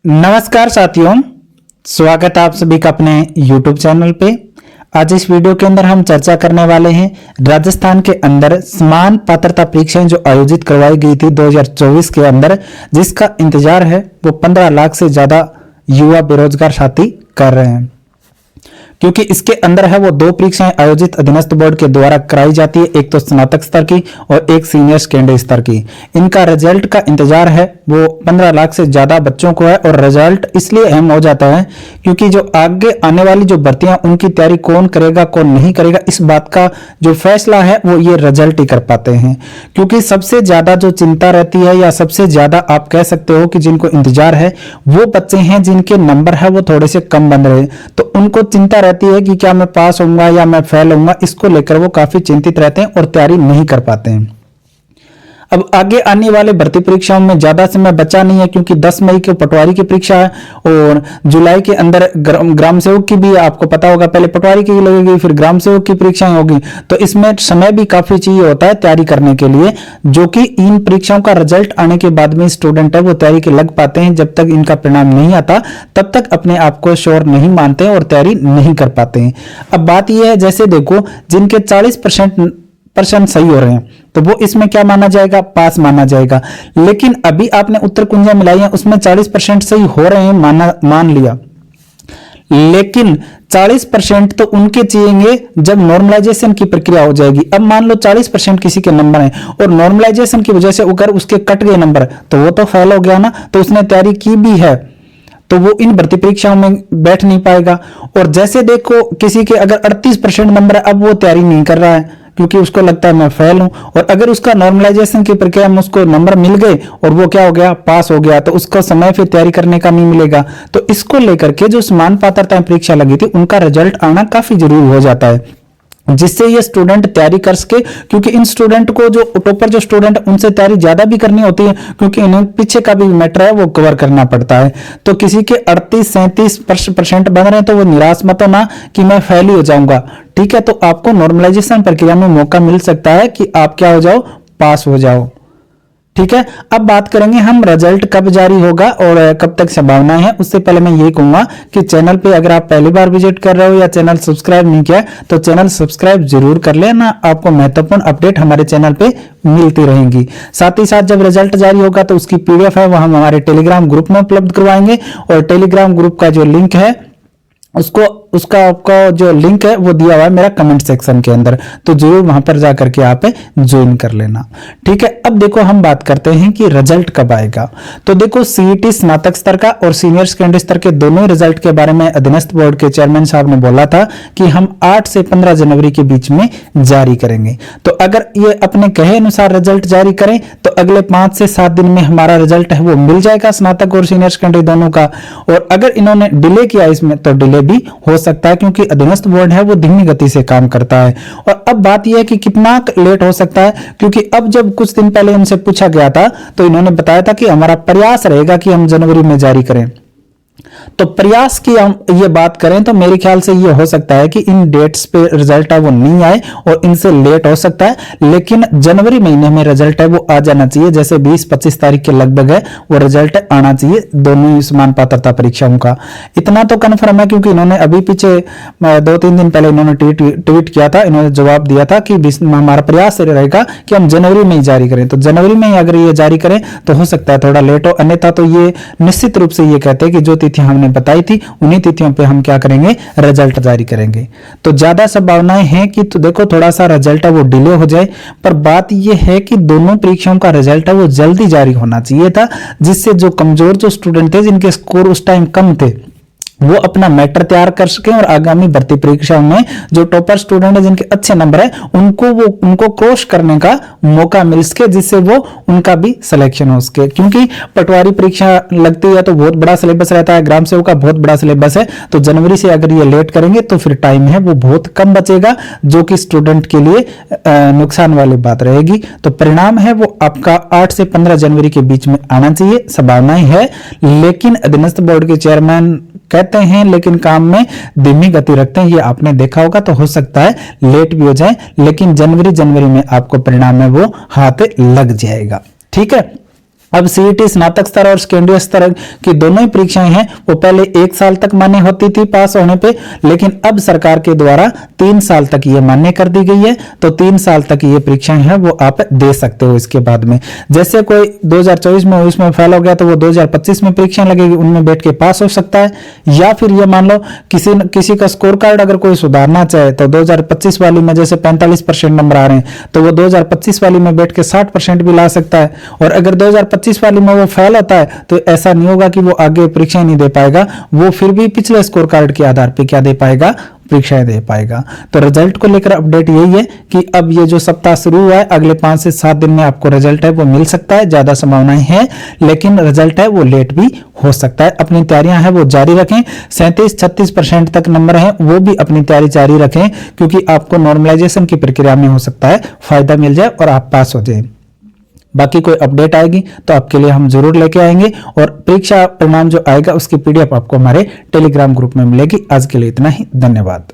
नमस्कार साथियों, स्वागत है आप सभी का अपने YouTube चैनल पे। आज इस वीडियो के अंदर हम चर्चा करने वाले हैं राजस्थान के अंदर समान पात्रता परीक्षाएं जो आयोजित करवाई गई थी 2024 के अंदर, जिसका इंतजार है वो 15 लाख से ज्यादा युवा बेरोजगार साथी कर रहे हैं। क्योंकि इसके अंदर है वो दो परीक्षाएं आयोजित अधीनस्थ बोर्ड के द्वारा कराई जाती है, एक तो स्नातक स्तर की और एक सीनियर सेकेंडरी स्तर की। इनका रिजल्ट का इंतजार है वो 15 लाख से ज्यादा बच्चों को है। और रिजल्ट इसलिए अहम हो जाता है क्योंकि जो आगे आने वाली जो भर्तियां उनकी तैयारी कौन करेगा कौन नहीं करेगा, इस बात का जो फैसला है वो ये रिजल्ट ही कर पाते हैं। क्योंकि सबसे ज्यादा जो चिंता रहती है या सबसे ज्यादा आप कह सकते हो कि जिनको इंतजार है वो बच्चे हैं जिनके नंबर है वो थोड़े से कम बन रहे हैं। तो उनको चिंता रहती है कि क्या मैं पास होऊंगा या मैं फेल होऊंगा, इसको लेकर वो काफी चिंतित रहते हैं और तैयारी नहीं कर पाते हैं। अब आगे आने वाले भर्ती परीक्षाओं में ज्यादा समय बचा नहीं है क्योंकि 10 मई को पटवारी की परीक्षा है और जुलाई के अंदर ग्राम सेवक की भी आपको पता होगा, पहले पटवारी की लगेगी फिर ग्राम सेवक की परीक्षाएं होगी। तो इसमें समय भी काफी चाहिए होता है तैयारी करने के लिए, जो कि इन परीक्षाओं का रिजल्ट आने के बाद में स्टूडेंट है वो तैयारी के लग पाते हैं। जब तक इनका परिणाम नहीं आता तब तक अपने आप को श्योर नहीं मानते और तैयारी नहीं कर पाते हैं। अब बात यह है, जैसे देखो जिनके 40% सही हो रहे हैं तो वो इसमें क्या माना जाएगा, पास माना जाएगा। लेकिन अभी आपने उत्तर कुंजियां मिलाई हैं उसमें 40% सही हो रहे हैं, मान लिया, लेकिन 40% तो उनके चाहिए जब नॉर्मलाइजेशन की प्रक्रिया हो जाएगी। अब मान लो 40% किसी के नंबर हैं और नॉर्मलाइजेशन की वजह से अगर उसके कट गए नंबर तो वो तो फेल हो गया ना, तो उसने तैयारी की भी है तो वो इन भर्ती परीक्षाओं में बैठ नहीं पाएगा। और जैसे देखो किसी के अगर 38% नंबर है, अब वो तैयारी नहीं कर रहा है क्योंकि उसको लगता है मैं फेल हूं, और अगर उसका नॉर्मलाइजेशन की प्रक्रिया में उसको नंबर मिल गए और वो क्या हो गया, पास हो गया, तो उसको समय फिर तैयारी करने का नहीं मिलेगा। तो इसको लेकर के जो समान पात्रता परीक्षा लगी थी उनका रिजल्ट आना काफी जरूरी हो जाता है, जिससे ये स्टूडेंट तैयारी कर सके। क्योंकि इन स्टूडेंट को जो टॉपर जो स्टूडेंट उनसे तैयारी ज्यादा भी करनी होती है क्योंकि इन्हें पीछे का भी मैटर है वो कवर करना पड़ता है। तो किसी के 38-37% बन रहे हैं तो वो निराश मत होना कि मैं फेल ही हो जाऊंगा, ठीक है। तो आपको नॉर्मलाइजेशन प्रक्रिया में मौका मिल सकता है कि आप क्या हो जाओ, पास हो जाओ, ठीक है। अब बात करेंगे हम रिजल्ट कब जारी होगा और कब तक संभावनाएं हैं। उससे पहले मैं यही कहूंगा कि चैनल पे अगर आप पहली बार विजिट कर रहे हो या चैनल सब्सक्राइब नहीं किया तो चैनल सब्सक्राइब जरूर कर लेना, आपको महत्वपूर्ण अपडेट हमारे चैनल पे मिलती रहेंगी। साथ ही साथ जब रिजल्ट जारी होगा तो उसकी PDF है वो हम हमारे टेलीग्राम ग्रुप में उपलब्ध करवाएंगे और टेलीग्राम ग्रुप का जो लिंक है उसका आपका जो लिंक है वो दिया हुआ है मेरा कमेंट सेक्शन के अंदर, तो जरूर वहां पर जाकर के आप ज्वाइन कर लेना, ठीक है। अब देखो हम बात करते हैं कि रिजल्ट कब आएगा। तो देखो CET स्नातक स्तर का और सीनियर सेकेंडरी स्तर के दोनों रिजल्ट के बारे में अधीनस्थ बोर्ड के चेयरमैन साहब ने बोला था कि हम 8 से 15 जनवरी के बीच में जारी करेंगे। तो अगर ये अपने कहे अनुसार रिजल्ट जारी करें तो अगले 5 से 7 दिन में हमारा रिजल्ट है वो मिल जाएगा स्नातक और सीनियर सेकेंडरी दोनों का। और अगर इन्होंने डिले किया इसमें तो डिले भी हो सकता है क्योंकि अधीनस्थ बोर्ड है वो धीमी गति से काम करता है। और अब बात यह है कि कितना लेट हो सकता है, क्योंकि अब जब कुछ दिन पहले इनसे पूछा गया था तो इन्होंने बताया था कि हमारा प्रयास रहेगा कि हम जनवरी में जारी करें। तो प्रयास की हम ये बात करें तो मेरे ख्याल से ये हो सकता है कि इन डेट्स पे रिजल्ट है वो नहीं आए और इनसे लेट हो सकता है, लेकिन जनवरी महीने में रिजल्ट है वो आ जाना चाहिए। जैसे 20-25 तारीख के लगभग है वो रिजल्ट आना चाहिए दोनों समान पात्रता परीक्षाओं का। इतना तो कन्फर्म है क्योंकि इन्होंने अभी पीछे 2-3 दिन पहले इन्होंने ट्वीट किया था, इन्होंने जवाब दिया था कि हमारा प्रयास रहेगा कि हम जनवरी में ही जारी करें। तो जनवरी में ही अगर ये जारी करें तो हो सकता है थोड़ा लेट हो, अन्यथा तो ये निश्चित रूप से ये कहते हैं कि जो तिथि हमने बताई थी उन्हीं तिथियों पे हम क्या करेंगे, रिजल्ट जारी करेंगे। तो ज्यादा संभावनाएं हैं कि तो देखो थोड़ा सा रिजल्ट है वो डिले हो जाए, पर बात ये है कि दोनों परीक्षाओं का रिजल्ट है वो जल्दी जारी होना चाहिए था, जिससे जो कमजोर जो स्टूडेंट थे जिनके स्कोर उस टाइम कम थे वो अपना मैटर तैयार कर सके और आगामी भर्ती परीक्षाओं में जो टॉपर स्टूडेंट है जिनके अच्छे नंबर है उनको क्रॉस करने का मौका मिल सके, जिससे वो उनका भी सिलेक्शन हो सके। क्योंकि पटवारी परीक्षा लगती है तो बहुत बड़ा सिलेबस रहता है, ग्राम सेवक का बहुत बड़ा सिलेबस है, तो जनवरी से अगर ये लेट करेंगे तो फिर टाइम है वो बहुत कम बचेगा, जो कि स्टूडेंट के लिए नुकसान वाली बात रहेगी। तो परिणाम है वो आपका 8 से 15 जनवरी के बीच में आना चाहिए, संभावनाएं है। लेकिन अधीनस्थ बोर्ड के चेयरमैन कहते हैं लेकिन काम में धीमी गति रखते हैं, ये आपने देखा होगा। तो हो सकता है लेट भी हो जाए, लेकिन जनवरी में आपको परिणाम में वो हाथ लग जाएगा, ठीक है। अब सीईटी स्नातक स्तर और सेकेंडरी स्तर की दोनों ही परीक्षाएं हैं वो पहले 1 साल तक मान्य होती थी पास होने पे, लेकिन अब सरकार के द्वारा 3 साल तक ये मान्य कर दी गई है। तो 3 साल तक ये परीक्षाएं हैं वो आप दे सकते हो। इसके बाद में जैसे कोई 2024 में उसमें फेल हो गया तो वो 2025 में परीक्षा लगेगी, उनमें बैठ के पास हो सकता है। या फिर ये मान लो किसी का स्कोर कार्ड अगर कोई सुधारना चाहे तो 2025 वाली में जैसे 45% नंबर आ रहे हैं तो वो 2025 वाली में बैठ के 60% भी ला सकता है। और अगर 2025 वाली में वो फेल होता है तो ऐसा नहीं होगा कि वो आगे परीक्षा नहीं दे पाएगा, वो फिर भी पिछले स्कोर कार्ड के आधार पर क्या दे पाएगा, परीक्षाएं दे पाएगा। तो रिजल्ट को लेकर अपडेट यही है कि अब ये जो सप्ताह शुरू हुआ है अगले 5 से 7 दिन में आपको रिजल्ट है वो मिल सकता है, ज्यादा संभावनाएं हैं, लेकिन रिजल्ट है वो लेट भी हो सकता है। अपनी तैयारियां हैं वो जारी रखें। 37-36% तक नंबर है वो भी अपनी तैयारी जारी रखें, क्योंकि आपको नॉर्मलाइजेशन की प्रक्रिया में हो सकता है फायदा मिल जाए और आप पास हो जाए। बाकी कोई अपडेट आएगी तो आपके लिए हम जरूर लेके आएंगे, और परीक्षा परिणाम जो आएगा उसकी पीडीएफ आपको हमारे टेलीग्राम ग्रुप में मिलेगी। आज के लिए इतना ही, धन्यवाद।